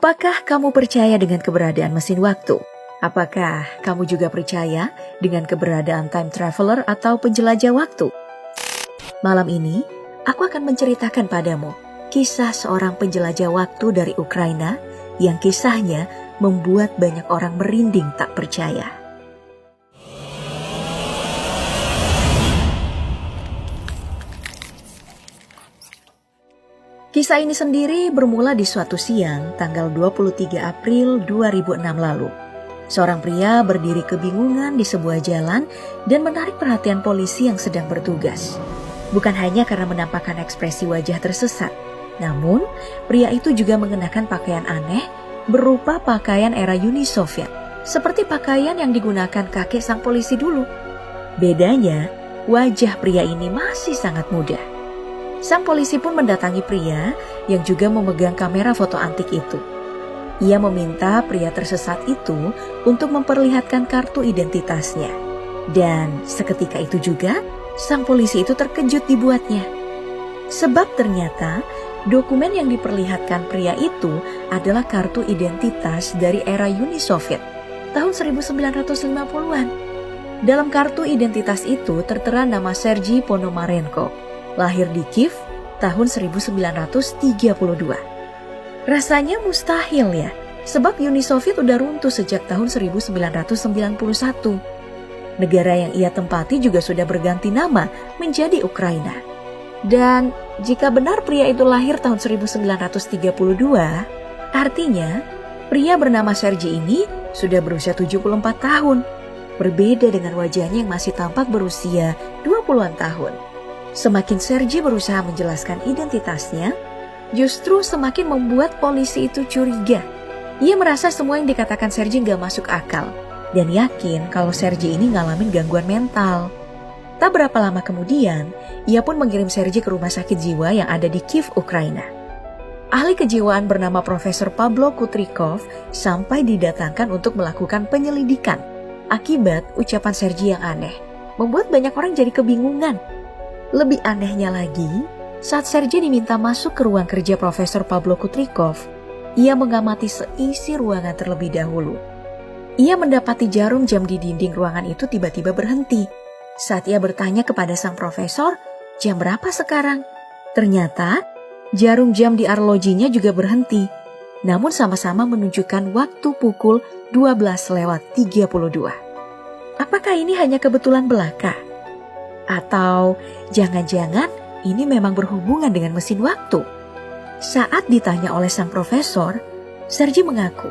Apakah kamu percaya dengan keberadaan mesin waktu? Apakah kamu juga percaya dengan keberadaan time traveler atau penjelajah waktu? Malam ini, aku akan menceritakan padamu kisah seorang penjelajah waktu dari Ukraina yang kisahnya membuat banyak orang merinding tak percaya. Kisah ini sendiri bermula di suatu siang tanggal 23 April 2006 lalu. Seorang pria berdiri kebingungan di sebuah jalan dan menarik perhatian polisi yang sedang bertugas. Bukan hanya karena menampakkan ekspresi wajah tersesat, namun pria itu juga mengenakan pakaian aneh berupa pakaian era Uni Soviet, seperti pakaian yang digunakan kakek sang polisi dulu. Bedanya, wajah pria ini masih sangat muda. Sang polisi pun mendatangi pria yang juga memegang kamera foto antik itu. Ia meminta pria tersesat itu untuk memperlihatkan kartu identitasnya. Dan seketika itu juga, sang polisi itu terkejut dibuatnya. Sebab ternyata dokumen yang diperlihatkan pria itu adalah kartu identitas dari era Uni Soviet tahun 1950-an. Dalam kartu identitas itu tertera nama Sergei Ponomarenko. Lahir di Kiev tahun 1932. Rasanya mustahil ya, sebab Uni Soviet udah runtuh sejak tahun 1991. Negara yang ia tempati juga sudah berganti nama menjadi Ukraina. Dan jika benar pria itu lahir tahun 1932, artinya pria bernama Sergei ini sudah berusia 74 tahun. Berbeda dengan wajahnya yang masih tampak berusia 20-an tahun. Semakin Sergei berusaha menjelaskan identitasnya, justru semakin membuat polisi itu curiga. Ia merasa semua yang dikatakan Sergei gak masuk akal, dan yakin kalau Sergei ini ngalamin gangguan mental. Tak berapa lama kemudian, ia pun mengirim Sergei ke rumah sakit jiwa yang ada di Kiev, Ukraina. Ahli kejiwaan bernama Profesor Pablo Kutrikov sampai didatangkan untuk melakukan penyelidikan. Akibat ucapan Sergei yang aneh, membuat banyak orang jadi kebingungan. Lebih anehnya lagi, saat Sergei diminta masuk ke ruang kerja Profesor Pablo Kutrikov, ia mengamati seisi ruangan terlebih dahulu. Ia mendapati jarum jam di dinding ruangan itu tiba-tiba berhenti. Saat ia bertanya kepada sang profesor, jam berapa sekarang? Ternyata, jarum jam di arlojinya juga berhenti. Namun sama-sama menunjukkan waktu pukul 12:32. Apakah ini hanya kebetulan belaka? Atau jangan-jangan ini memang berhubungan dengan mesin waktu? Saat ditanya oleh sang profesor, Sergei mengaku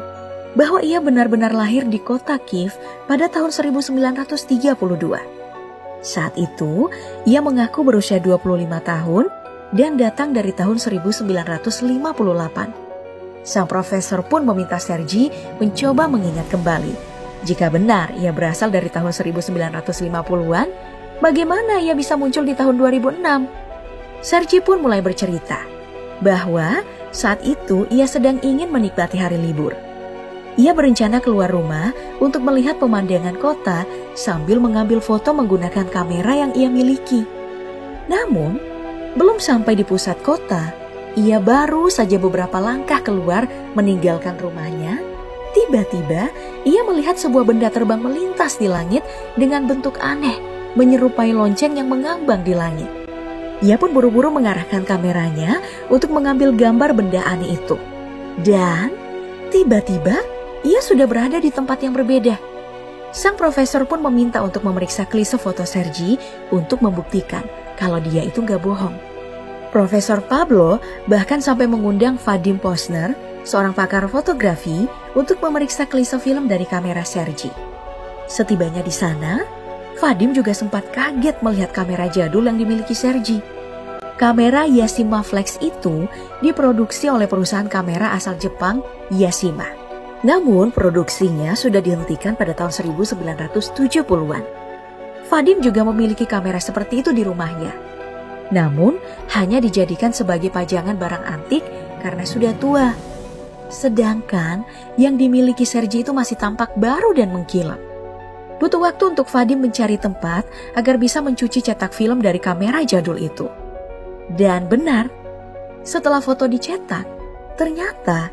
bahwa ia benar-benar lahir di kota Kiev pada tahun 1932. Saat itu, ia mengaku berusia 25 tahun dan datang dari tahun 1958. Sang profesor pun meminta Sergei mencoba mengingat kembali. Jika benar ia berasal dari tahun 1950-an, bagaimana ia bisa muncul di tahun 2006? Sergei pun mulai bercerita bahwa saat itu ia sedang ingin menikmati hari libur. Ia berencana keluar rumah untuk melihat pemandangan kota sambil mengambil foto menggunakan kamera yang ia miliki. Namun, belum sampai di pusat kota, ia baru saja beberapa langkah keluar meninggalkan rumahnya. Tiba-tiba, ia melihat sebuah benda terbang melintas di langit dengan bentuk aneh, menyerupai lonceng yang mengambang di langit. Ia pun buru-buru mengarahkan kameranya untuk mengambil gambar benda aneh itu. Dan tiba-tiba ia sudah berada di tempat yang berbeda. Sang profesor pun meminta untuk memeriksa klise foto Sergei untuk membuktikan kalau dia itu gak bohong. Profesor Pablo bahkan sampai mengundang Vadim Posner, seorang pakar fotografi, untuk memeriksa klise film dari kamera Sergei. Setibanya di sana, Vadim juga sempat kaget melihat kamera jadul yang dimiliki Sergei. Kamera Yashica Flex itu diproduksi oleh perusahaan kamera asal Jepang Yashica. Namun produksinya sudah dihentikan pada tahun 1970-an. Vadim juga memiliki kamera seperti itu di rumahnya. Namun hanya dijadikan sebagai pajangan barang antik karena sudah tua. Sedangkan yang dimiliki Sergei itu masih tampak baru dan mengkilap. Butuh waktu untuk Vadim mencari tempat agar bisa mencuci cetak film dari kamera jadul itu. Dan benar, setelah foto dicetak, ternyata